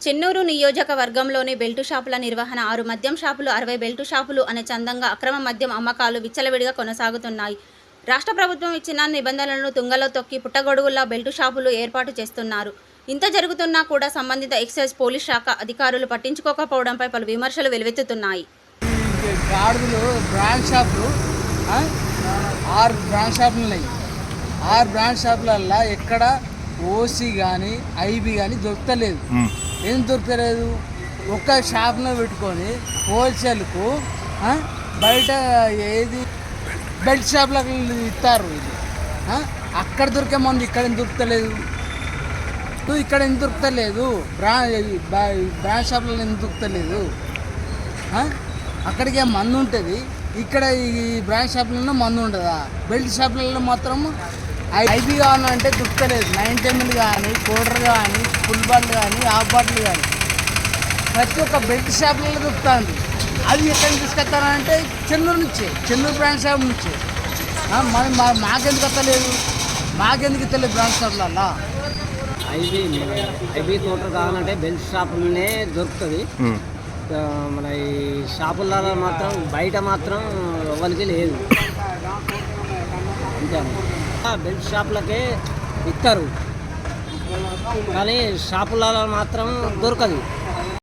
చెన్నూరు నియోజకవర్గంలోని బెల్టు షాపుల నిర్వహణ 6 మద్యం షాపులు 60 బెల్టు షాపులు అనే చందంగా అక్రమ మద్యం అమ్మకాలు విచ్చలవిడిగా కొనసాగుతున్నాయి. రాష్ట్ర ప్రభుత్వం ఇచ్చిన నిబంధనలను తుంగలో తొక్కి పుట్టగొడుగుల్లా బెల్టు షాపులు ఏర్పాటు చేస్తున్నారు. ఇంత జరుగుతున్నా కూడా సంబంధిత ఎక్సైజ్ పోలీస్ శాఖ అధికారులు పట్టించుకోకపోవడంపై పలు విమర్శలు వెలువెత్తుతున్నాయి. ఆరు బ్రాండ్ షాపులల్లో ఎక్కడ ఓసీ కానీ ఐబీ కానీ దొరకలేదు. ఏం దొరకలేదు? ఒక్క షాప్లో పెట్టుకొని హోల్సేల్కు బయట ఏది బెల్ట్ షాప్లకు ఇస్తారు. ఇది అక్కడ దొరికే మంది ఇక్కడ ఏం దొరకలేదు, ఇక్కడ ఏం దొరకలేదు, బ్రాండ్ షాప్లలో ఏం దొరకలేదు. అక్కడికే మందు ఉంటుంది, ఇక్కడ ఈ బ్రాండ్ షాపులలో మందు ఉంటుందా? బెల్ట్ షాపులలో మాత్రం ఐబీ కావాలంటే దొరకలేదు. 90 ml కానీ, పౌడర్ కానీ, ఫుల్ బాటిల్ కానీ, హాఫ్ బాటిల్ కానీ ప్రతి ఒక్క బెల్ట్ షాపులలో దొరుకుతుంది. అది ఎక్కడ తీసుకొస్తారంటే చెన్నూరు బ్రాండ్ షాప్ నుంచి. మాకెందుకు వస్తలేదు? మాకెందుకు ఇస్తలేదు బ్రాండ్ షాపులలో? ఐబీ పౌడర్ కావాలంటే బెల్ట్ షాపులనే దొరుకుతుంది. మన ఈ షాపులలో మాత్రం బయట మాత్రం ఎవరికి లేదు. అంతే, బెల్ట్ షాపులకే ఇస్తారు కానీ షాపులలో మాత్రం దొరకదు.